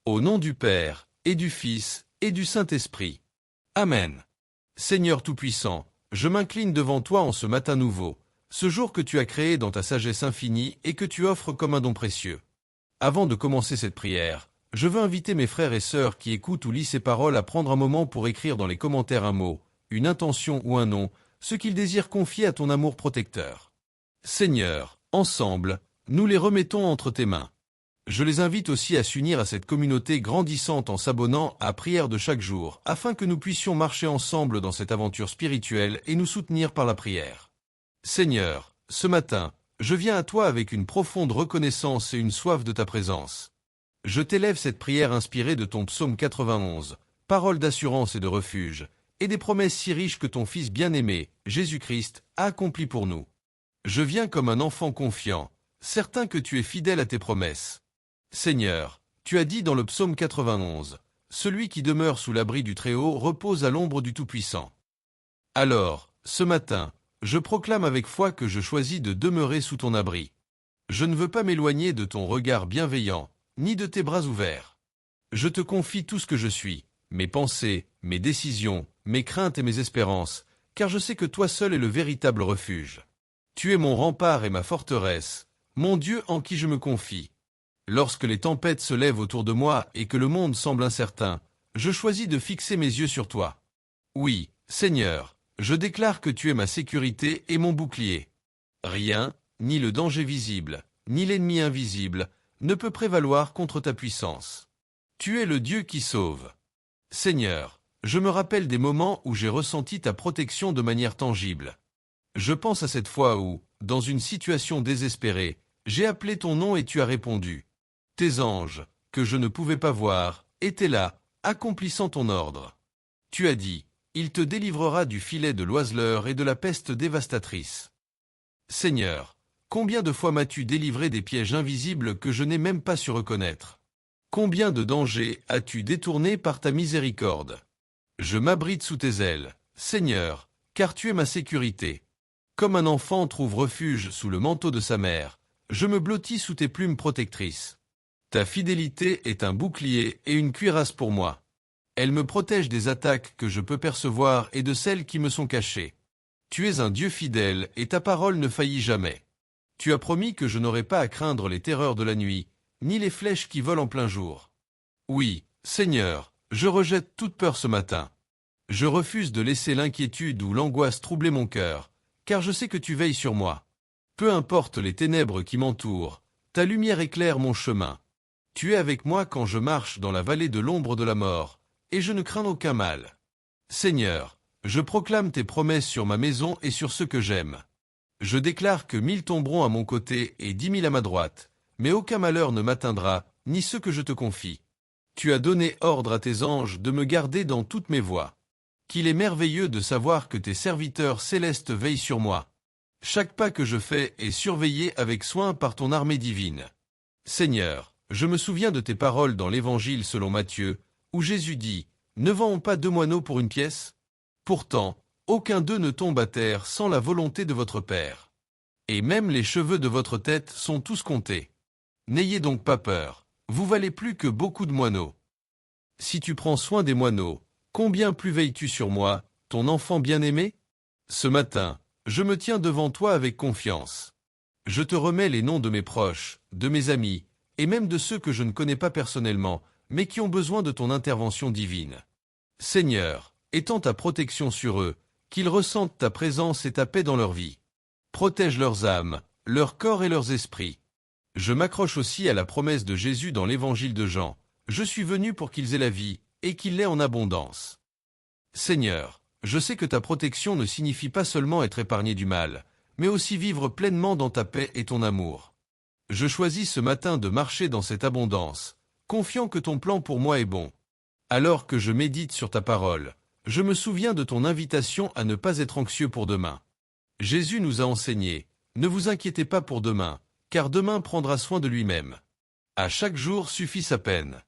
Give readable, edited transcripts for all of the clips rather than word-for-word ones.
Au nom du Père, et du Fils, et du Saint-Esprit. Amen. Seigneur Tout-Puissant, je m'incline devant toi en ce matin nouveau, ce jour que tu as créé dans ta sagesse infinie et que tu offres comme un don précieux. Avant de commencer cette prière, je veux inviter mes frères et sœurs qui écoutent ou lisent ces paroles à prendre un moment pour écrire dans les commentaires un mot, une intention ou un nom, ce qu'ils désirent confier à ton amour protecteur. Seigneur, ensemble, nous les remettons entre tes mains. Je les invite aussi à s'unir à cette communauté grandissante en s'abonnant à Prière de chaque jour, afin que nous puissions marcher ensemble dans cette aventure spirituelle et nous soutenir par la prière. Seigneur, ce matin, je viens à toi avec une profonde reconnaissance et une soif de ta présence. Je t'élève cette prière inspirée de ton psaume 91, parole d'assurance et de refuge, et des promesses si riches que ton Fils bien-aimé, Jésus-Christ, a accomplies pour nous. Je viens comme un enfant confiant, certain que tu es fidèle à tes promesses. Seigneur, tu as dit dans le psaume 91, « Celui qui demeure sous l'abri du Très-Haut repose à l'ombre du Tout-Puissant. » Alors, ce matin, je proclame avec foi que je choisis de demeurer sous ton abri. Je ne veux pas m'éloigner de ton regard bienveillant, ni de tes bras ouverts. Je te confie tout ce que je suis, mes pensées, mes décisions, mes craintes et mes espérances, car je sais que toi seul es le véritable refuge. Tu es mon rempart et ma forteresse, mon Dieu en qui je me confie. Lorsque les tempêtes se lèvent autour de moi et que le monde semble incertain, je choisis de fixer mes yeux sur toi. Oui, Seigneur, je déclare que tu es ma sécurité et mon bouclier. Rien, ni le danger visible, ni l'ennemi invisible, ne peut prévaloir contre ta puissance. Tu es le Dieu qui sauve. Seigneur, je me rappelle des moments où j'ai ressenti ta protection de manière tangible. Je pense à cette fois où, dans une situation désespérée, j'ai appelé ton nom et tu as répondu. Tes anges, que je ne pouvais pas voir, étaient là, accomplissant ton ordre. Tu as dit, il te délivrera du filet de l'oiseleur et de la peste dévastatrice. Seigneur, combien de fois m'as-tu délivré des pièges invisibles que je n'ai même pas su reconnaître? Combien de dangers as-tu détournés par ta miséricorde? Je m'abrite sous tes ailes, Seigneur, car tu es ma sécurité. Comme un enfant trouve refuge sous le manteau de sa mère, je me blottis sous tes plumes protectrices. Ta fidélité est un bouclier et une cuirasse pour moi. Elle me protège des attaques que je peux percevoir et de celles qui me sont cachées. Tu es un Dieu fidèle et ta parole ne faillit jamais. Tu as promis que je n'aurais pas à craindre les terreurs de la nuit, ni les flèches qui volent en plein jour. Oui, Seigneur, je rejette toute peur ce matin. Je refuse de laisser l'inquiétude ou l'angoisse troubler mon cœur, car je sais que tu veilles sur moi. Peu importe les ténèbres qui m'entourent, ta lumière éclaire mon chemin. Tu es avec moi quand je marche dans la vallée de l'ombre de la mort, et je ne crains aucun mal. Seigneur, je proclame tes promesses sur ma maison et sur ceux que j'aime. Je déclare que 1000 tomberont à mon côté et 10 000 à ma droite, mais aucun malheur ne m'atteindra, ni ceux que je te confie. Tu as donné ordre à tes anges de me garder dans toutes mes voies. Qu'il est merveilleux de savoir que tes serviteurs célestes veillent sur moi. Chaque pas que je fais est surveillé avec soin par ton armée divine. Seigneur, je me souviens de tes paroles dans l'Évangile selon Matthieu, où Jésus dit « Ne vendons pas 2 moineaux pour une pièce ?» Pourtant, aucun d'eux ne tombe à terre sans la volonté de votre Père. Et même les cheveux de votre tête sont tous comptés. N'ayez donc pas peur, vous valez plus que beaucoup de moineaux. Si tu prends soin des moineaux, combien plus veilles-tu sur moi, ton enfant bien-aimé? Ce matin, je me tiens devant toi avec confiance. Je te remets les noms de mes proches, de mes amis, et même de ceux que je ne connais pas personnellement, mais qui ont besoin de ton intervention divine. Seigneur, étends ta protection sur eux, qu'ils ressentent ta présence et ta paix dans leur vie. Protège leurs âmes, leur corps et leurs esprits. Je m'accroche aussi à la promesse de Jésus dans l'Évangile de Jean. Je suis venu pour qu'ils aient la vie, et qu'ils l'aient en abondance. Seigneur, je sais que ta protection ne signifie pas seulement être épargné du mal, mais aussi vivre pleinement dans ta paix et ton amour. Je choisis ce matin de marcher dans cette abondance, confiant que ton plan pour moi est bon. Alors que je médite sur ta parole, je me souviens de ton invitation à ne pas être anxieux pour demain. Jésus nous a enseigné, ne vous inquiétez pas pour demain, car demain prendra soin de lui-même. À chaque jour suffit sa peine.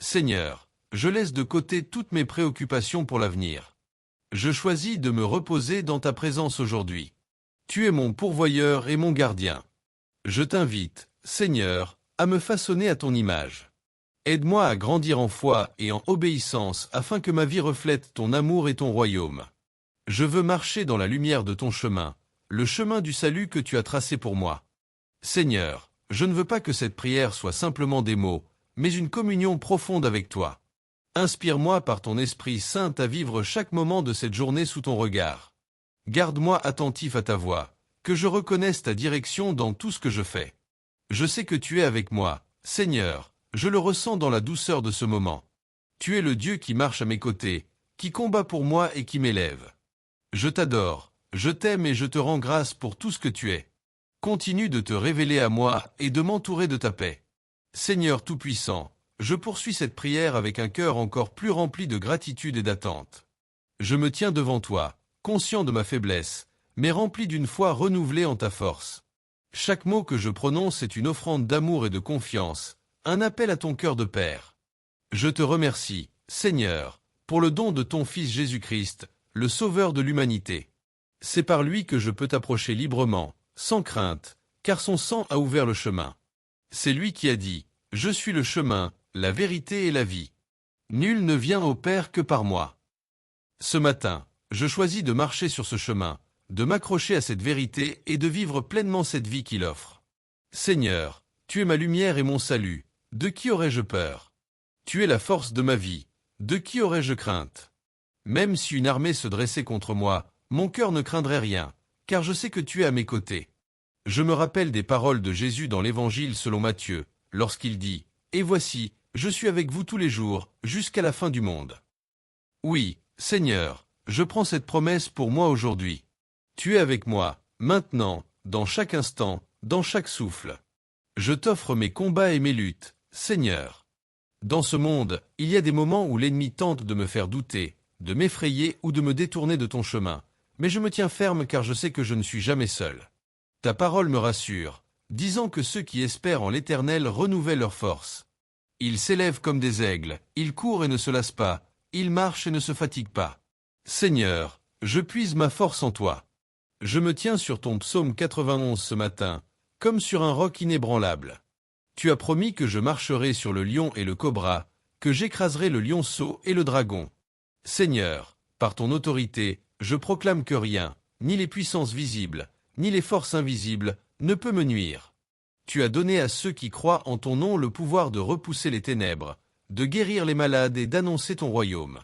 Seigneur, je laisse de côté toutes mes préoccupations pour l'avenir. Je choisis de me reposer dans ta présence aujourd'hui. Tu es mon pourvoyeur et mon gardien. Je t'invite, Seigneur, à me façonner à ton image. Aide-moi à grandir en foi et en obéissance afin que ma vie reflète ton amour et ton royaume. Je veux marcher dans la lumière de ton chemin, le chemin du salut que tu as tracé pour moi. Seigneur, je ne veux pas que cette prière soit simplement des mots, mais une communion profonde avec toi. Inspire-moi par ton Esprit Saint à vivre chaque moment de cette journée sous ton regard. Garde-moi attentif à ta voix, que je reconnaisse ta direction dans tout ce que je fais. Je sais que tu es avec moi, Seigneur, je le ressens dans la douceur de ce moment. Tu es le Dieu qui marche à mes côtés, qui combat pour moi et qui m'élève. Je t'adore, je t'aime et je te rends grâce pour tout ce que tu es. Continue de te révéler à moi et de m'entourer de ta paix. Seigneur Tout-Puissant, je poursuis cette prière avec un cœur encore plus rempli de gratitude et d'attente. Je me tiens devant toi, conscient de ma faiblesse, mais rempli d'une foi renouvelée en ta force. Chaque mot que je prononce est une offrande d'amour et de confiance, un appel à ton cœur de Père. Je te remercie, Seigneur, pour le don de ton Fils Jésus-Christ, le Sauveur de l'humanité. C'est par lui que je peux t'approcher librement, sans crainte, car son sang a ouvert le chemin. C'est lui qui a dit « Je suis le chemin, la vérité et la vie. Nul ne vient au Père que par moi. » Ce matin, je choisis de marcher sur ce chemin, de m'accrocher à cette vérité et de vivre pleinement cette vie qu'il offre. Seigneur, tu es ma lumière et mon salut, de qui aurais-je peur? Tu es la force de ma vie, de qui aurais-je crainte? Même si une armée se dressait contre moi, mon cœur ne craindrait rien, car je sais que tu es à mes côtés. Je me rappelle des paroles de Jésus dans l'Évangile selon Matthieu, lorsqu'il dit « Et voici, je suis avec vous tous les jours, jusqu'à la fin du monde. » Oui, Seigneur, je prends cette promesse pour moi aujourd'hui. Tu es avec moi, maintenant, dans chaque instant, dans chaque souffle. Je t'offre mes combats et mes luttes, Seigneur. Dans ce monde, il y a des moments où l'ennemi tente de me faire douter, de m'effrayer ou de me détourner de ton chemin, mais je me tiens ferme car je sais que je ne suis jamais seul. Ta parole me rassure, disant que ceux qui espèrent en l'Éternel renouvellent leur force. Ils s'élèvent comme des aigles, ils courent et ne se lassent pas, ils marchent et ne se fatiguent pas. Seigneur, je puise ma force en toi. Je me tiens sur ton psaume 91 ce matin, comme sur un roc inébranlable. Tu as promis que je marcherai sur le lion et le cobra, que j'écraserai le lionceau et le dragon. Seigneur, par ton autorité, je proclame que rien, ni les puissances visibles, ni les forces invisibles, ne peut me nuire. Tu as donné à ceux qui croient en ton nom le pouvoir de repousser les ténèbres, de guérir les malades et d'annoncer ton royaume.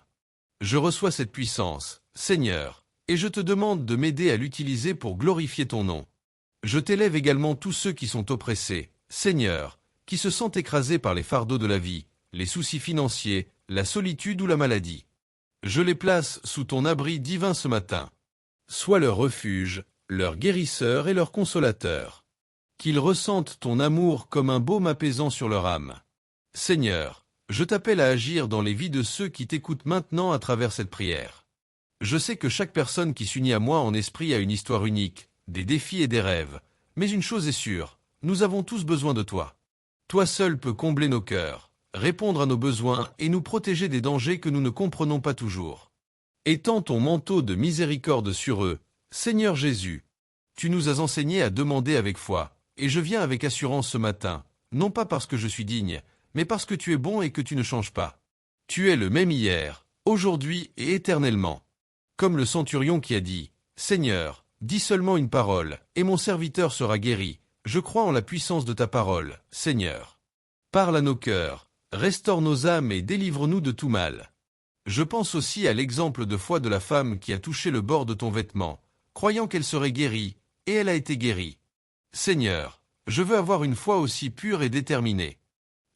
Je reçois cette puissance, Seigneur, et je te demande de m'aider à l'utiliser pour glorifier ton nom. Je t'élève également tous ceux qui sont oppressés, Seigneur, qui se sentent écrasés par les fardeaux de la vie, les soucis financiers, la solitude ou la maladie. Je les place sous ton abri divin ce matin. Sois leur refuge, leur guérisseur et leur consolateur. Qu'ils ressentent ton amour comme un baume apaisant sur leur âme. Seigneur, je t'appelle à agir dans les vies de ceux qui t'écoutent maintenant à travers cette prière. Je sais que chaque personne qui s'unit à moi en esprit a une histoire unique, des défis et des rêves, mais une chose est sûre, nous avons tous besoin de toi. Toi seul peux combler nos cœurs, répondre à nos besoins et nous protéger des dangers que nous ne comprenons pas toujours. Étends ton manteau de miséricorde sur eux, Seigneur Jésus. Tu nous as enseigné à demander avec foi, et je viens avec assurance ce matin, non pas parce que je suis digne, mais parce que tu es bon et que tu ne changes pas. Tu es le même hier, aujourd'hui et éternellement. Comme le centurion qui a dit « Seigneur, dis seulement une parole, et mon serviteur sera guéri. Je crois en la puissance de ta parole, Seigneur. Parle à nos cœurs, restaure nos âmes et délivre-nous de tout mal. » Je pense aussi à l'exemple de foi de la femme qui a touché le bord de ton vêtement, croyant qu'elle serait guérie, et elle a été guérie. Seigneur, je veux avoir une foi aussi pure et déterminée.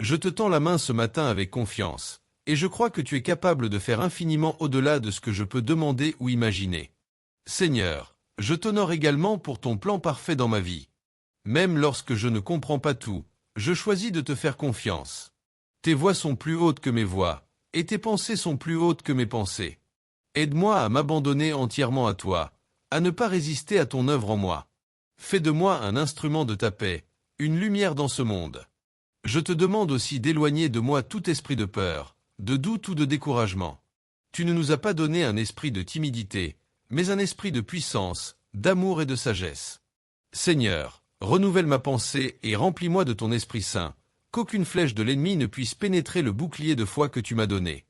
Je te tends la main ce matin avec confiance, et je crois que tu es capable de faire infiniment au-delà de ce que je peux demander ou imaginer. Seigneur, je t'honore également pour ton plan parfait dans ma vie. Même lorsque je ne comprends pas tout, je choisis de te faire confiance. Tes voies sont plus hautes que mes voies, et tes pensées sont plus hautes que mes pensées. Aide-moi à m'abandonner entièrement à toi, à ne pas résister à ton œuvre en moi. Fais de moi un instrument de ta paix, une lumière dans ce monde. Je te demande aussi d'éloigner de moi tout esprit de peur, de doute ou de découragement. Tu ne nous as pas donné un esprit de timidité, mais un esprit de puissance, d'amour et de sagesse. Seigneur, renouvelle ma pensée et remplis-moi de ton Esprit Saint, qu'aucune flèche de l'ennemi ne puisse pénétrer le bouclier de foi que tu m'as donné.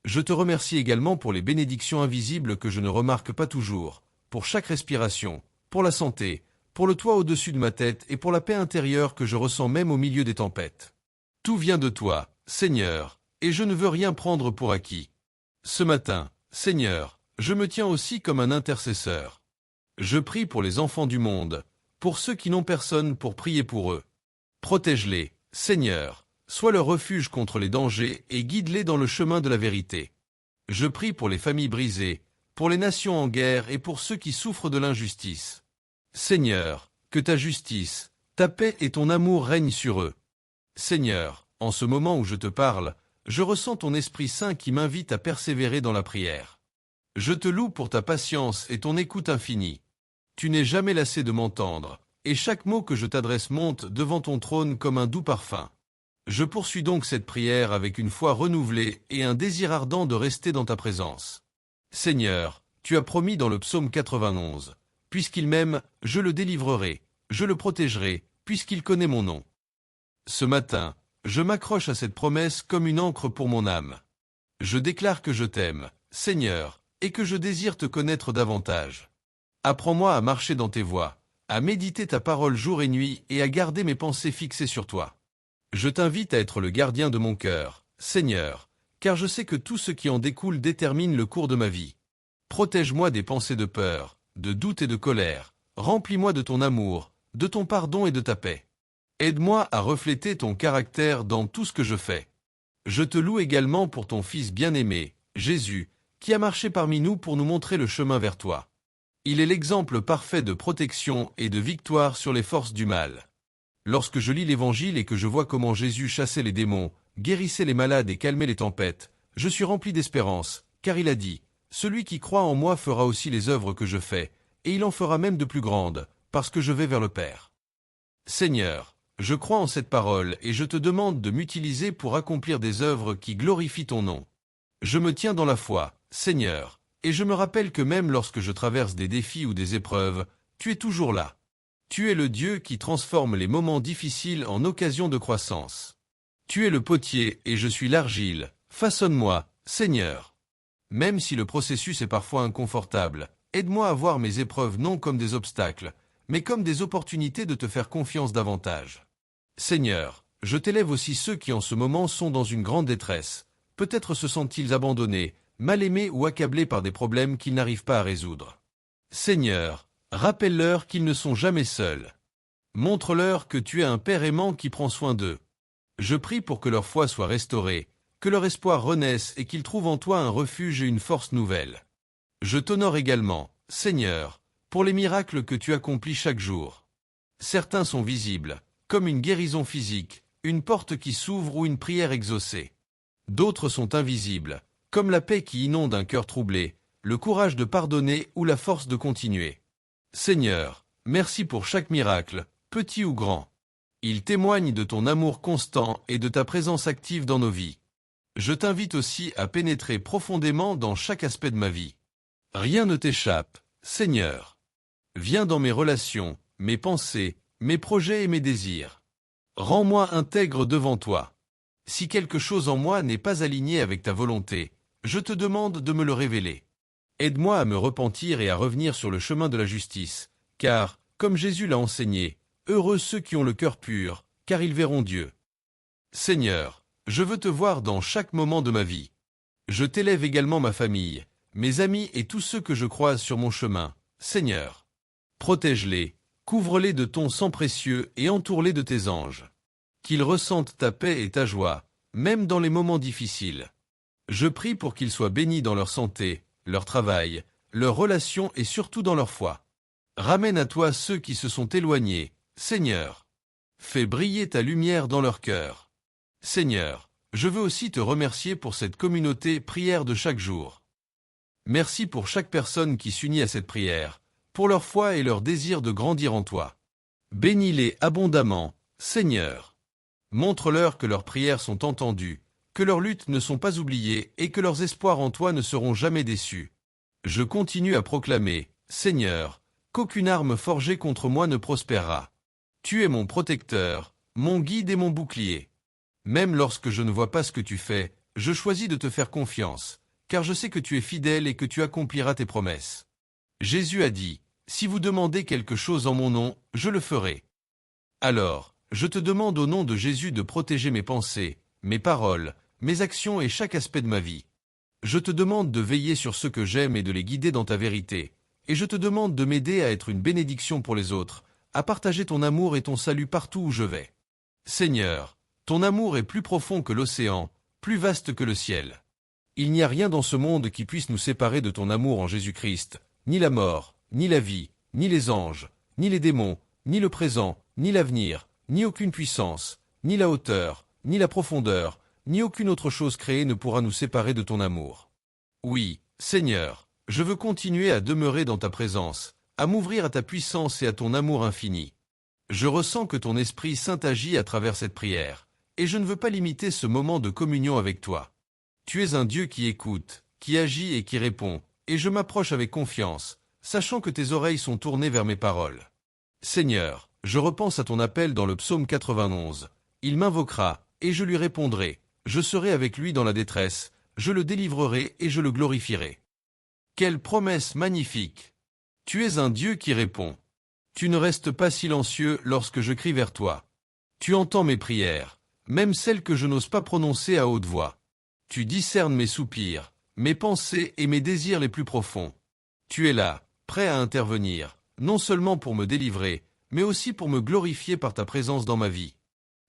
Je te remercie également pour les bénédictions invisibles que je ne remarque pas toujours, pour chaque respiration, pour la santé, pour le toit au-dessus de ma tête et pour la paix intérieure que je ressens même au milieu des tempêtes. Tout vient de toi, Seigneur, et je ne veux rien prendre pour acquis. Ce matin, Seigneur, je me tiens aussi comme un intercesseur. Je prie pour les enfants du monde, pour ceux qui n'ont personne pour prier pour eux. Protège-les, Seigneur, sois leur refuge contre les dangers et guide-les dans le chemin de la vérité. Je prie pour les familles brisées, pour les nations en guerre et pour ceux qui souffrent de l'injustice. Seigneur, que ta justice, ta paix et ton amour règnent sur eux. Seigneur, en ce moment où je te parle, je ressens ton Esprit Saint qui m'invite à persévérer dans la prière. Je te loue pour ta patience et ton écoute infinie. Tu n'es jamais lassé de m'entendre, et chaque mot que je t'adresse monte devant ton trône comme un doux parfum. Je poursuis donc cette prière avec une foi renouvelée et un désir ardent de rester dans ta présence. Seigneur, tu as promis dans le psaume 91, « Puisqu'il m'aime, je le délivrerai, je le protégerai, puisqu'il connaît mon nom. » Ce matin, je m'accroche à cette promesse comme une ancre pour mon âme. Je déclare que je t'aime, Seigneur, et que je désire te connaître davantage. Apprends-moi à marcher dans tes voies, à méditer ta parole jour et nuit et à garder mes pensées fixées sur toi. Je t'invite à être le gardien de mon cœur, Seigneur, car je sais que tout ce qui en découle détermine le cours de ma vie. Protège-moi des pensées de peur, de doute et de colère, remplis-moi de ton amour, de ton pardon et de ta paix. Aide-moi à refléter ton caractère dans tout ce que je fais. Je te loue également pour ton Fils bien-aimé, Jésus, qui a marché parmi nous pour nous montrer le chemin vers toi. Il est l'exemple parfait de protection et de victoire sur les forces du mal. Lorsque je lis l'Évangile et que je vois comment Jésus chassait les démons, guérissait les malades et calmait les tempêtes, je suis rempli d'espérance, car il a dit « Celui qui croit en moi fera aussi les œuvres que je fais, et il en fera même de plus grandes, parce que je vais vers le Père. » Seigneur, je crois en cette parole et je te demande de m'utiliser pour accomplir des œuvres qui glorifient ton nom. Je me tiens dans la foi, Seigneur, et je me rappelle que même lorsque je traverse des défis ou des épreuves, tu es toujours là. Tu es le Dieu qui transforme les moments difficiles en occasions de croissance. Tu es le potier et je suis l'argile, façonne-moi, Seigneur. Même si le processus est parfois inconfortable, aide-moi à voir mes épreuves non comme des obstacles, mais comme des opportunités de te faire confiance davantage. Seigneur, je t'élève aussi ceux qui en ce moment sont dans une grande détresse. Peut-être se sentent-ils abandonnés, mal aimés ou accablés par des problèmes qu'ils n'arrivent pas à résoudre. Seigneur, rappelle-leur qu'ils ne sont jamais seuls. Montre-leur que tu es un Père aimant qui prend soin d'eux. Je prie pour que leur foi soit restaurée, que leur espoir renaisse et qu'ils trouvent en toi un refuge et une force nouvelle. Je t'honore également, Seigneur, pour les miracles que tu accomplis chaque jour. Certains sont visibles, comme une guérison physique, une porte qui s'ouvre ou une prière exaucée. D'autres sont invisibles, comme la paix qui inonde un cœur troublé, le courage de pardonner ou la force de continuer. Seigneur, merci pour chaque miracle, petit ou grand. Il témoigne de ton amour constant et de ta présence active dans nos vies. Je t'invite aussi à pénétrer profondément dans chaque aspect de ma vie. Rien ne t'échappe, Seigneur. Viens dans mes relations, mes pensées, mes projets et mes désirs. Rends-moi intègre devant toi. Si quelque chose en moi n'est pas aligné avec ta volonté, je te demande de me le révéler. Aide-moi à me repentir et à revenir sur le chemin de la justice, car, comme Jésus l'a enseigné, heureux ceux qui ont le cœur pur, car ils verront Dieu. Seigneur, je veux te voir dans chaque moment de ma vie. Je t'élève également ma famille, mes amis et tous ceux que je croise sur mon chemin. Seigneur, protège-les, couvre-les de ton sang précieux et entoure-les de tes anges. Qu'ils ressentent ta paix et ta joie, même dans les moments difficiles. Je prie pour qu'ils soient bénis dans leur santé, leur travail, leurs relations et surtout dans leur foi. Ramène à toi ceux qui se sont éloignés, Seigneur. Fais briller ta lumière dans leur cœur. Seigneur, je veux aussi te remercier pour cette communauté prière de chaque jour. Merci pour chaque personne qui s'unit à cette prière, pour leur foi et leur désir de grandir en toi. Bénis-les abondamment, Seigneur. Montre-leur que leurs prières sont entendues, que leurs luttes ne sont pas oubliées et que leurs espoirs en toi ne seront jamais déçus. Je continue à proclamer, Seigneur, qu'aucune arme forgée contre moi ne prospérera. Tu es mon protecteur, mon guide et mon bouclier. Même lorsque je ne vois pas ce que tu fais, je choisis de te faire confiance, car je sais que tu es fidèle et que tu accompliras tes promesses. Jésus a dit, « Si vous demandez quelque chose en mon nom, je le ferai. » Alors, je te demande au nom de Jésus de protéger mes pensées, mes paroles, mes actions et chaque aspect de ma vie. Je te demande de veiller sur ceux que j'aime et de les guider dans ta vérité. Et je te demande de m'aider à être une bénédiction pour les autres, à partager ton amour et ton salut partout où je vais. Seigneur, ton amour est plus profond que l'océan, plus vaste que le ciel. Il n'y a rien dans ce monde qui puisse nous séparer de ton amour en Jésus-Christ, ni la mort, ni la vie, ni les anges, ni les démons, ni le présent, ni l'avenir, ni aucune puissance, ni la hauteur, ni la profondeur, ni aucune autre chose créée ne pourra nous séparer de ton amour. Oui, Seigneur, je veux continuer à demeurer dans ta présence, à m'ouvrir à ta puissance et à ton amour infini. Je ressens que ton Esprit Saint agit à travers cette prière, et je ne veux pas limiter ce moment de communion avec toi. Tu es un Dieu qui écoute, qui agit et qui répond, et je m'approche avec confiance, sachant que tes oreilles sont tournées vers mes paroles. Seigneur, je repense à ton appel dans le psaume 91. Il m'invoquera, et je lui répondrai. Je serai avec lui dans la détresse, je le délivrerai et je le glorifierai. Quelle promesse magnifique! Tu es un Dieu qui répond. Tu ne restes pas silencieux lorsque je crie vers toi. Tu entends mes prières, même celles que je n'ose pas prononcer à haute voix. Tu discernes mes soupirs, mes pensées et mes désirs les plus profonds. Tu es là, prêt à intervenir, non seulement pour me délivrer, mais aussi pour me glorifier par ta présence dans ma vie.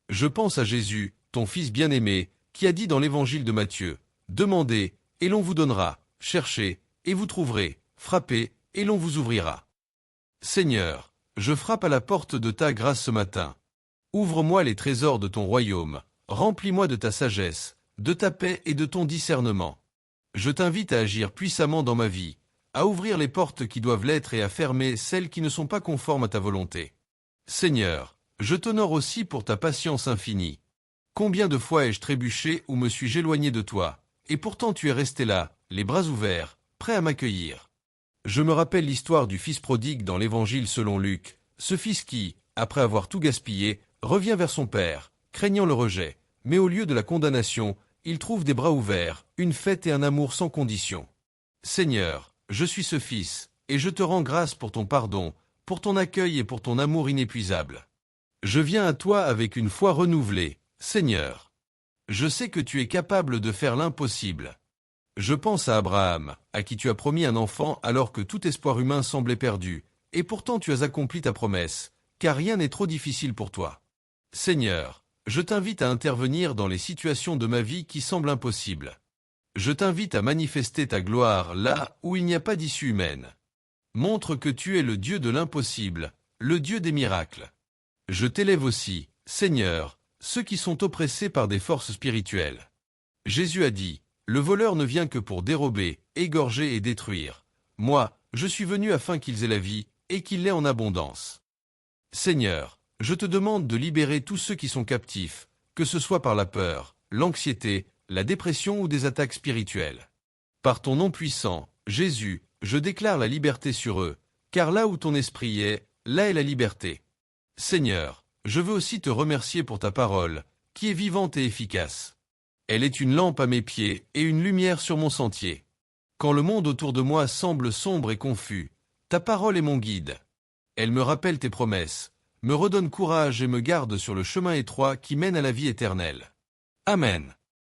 Je pense à Jésus, ton Fils bien-aimé, qui a dit dans l'évangile de Matthieu, « Demandez, et l'on vous donnera, cherchez, et vous trouverez, frappez, et l'on vous ouvrira. » Seigneur, je frappe à la porte de ta grâce ce matin. Ouvre-moi les trésors de ton royaume, remplis-moi de ta sagesse, de ta paix et de ton discernement. Je t'invite à agir puissamment dans ma vie, à ouvrir les portes qui doivent l'être et à fermer celles qui ne sont pas conformes à ta volonté. Seigneur, je t'honore aussi pour ta patience infinie. Combien de fois ai-je trébuché ou me suis-je éloigné de toi, et pourtant tu es resté là, les bras ouverts, prêt à m'accueillir. Je me rappelle l'histoire du fils prodigue dans l'Évangile selon Luc, ce fils qui, après avoir tout gaspillé, revient vers son père, craignant le rejet, mais au lieu de la condamnation, il trouve des bras ouverts, une fête et un amour sans condition. Seigneur, je suis ce fils, et je te rends grâce pour ton pardon, pour ton accueil et pour ton amour inépuisable. Je viens à toi avec une foi renouvelée, Seigneur. Je sais que tu es capable de faire l'impossible. Je pense à Abraham, à qui tu as promis un enfant alors que tout espoir humain semblait perdu, et pourtant tu as accompli ta promesse, car rien n'est trop difficile pour toi. Seigneur, je t'invite à intervenir dans les situations de ma vie qui semblent impossibles. Je t'invite à manifester ta gloire là où il n'y a pas d'issue humaine. Montre que tu es le Dieu de l'impossible, le Dieu des miracles. Je t'élève aussi, Seigneur, ceux qui sont oppressés par des forces spirituelles. Jésus a dit, « Le voleur ne vient que pour dérober, égorger et détruire. Moi, je suis venu afin qu'ils aient la vie, et qu'ils l'aient en abondance. » Seigneur, je te demande de libérer tous ceux qui sont captifs, que ce soit par la peur, l'anxiété, la dépression ou des attaques spirituelles. Par ton nom puissant, Jésus, je déclare la liberté sur eux, car là où ton esprit est, là est la liberté. Seigneur, je veux aussi te remercier pour ta parole, qui est vivante et efficace. Elle est une lampe à mes pieds et une lumière sur mon sentier. Quand le monde autour de moi semble sombre et confus, ta parole est mon guide. Elle me rappelle tes promesses, me redonne courage et me garde sur le chemin étroit qui mène à la vie éternelle. Amen.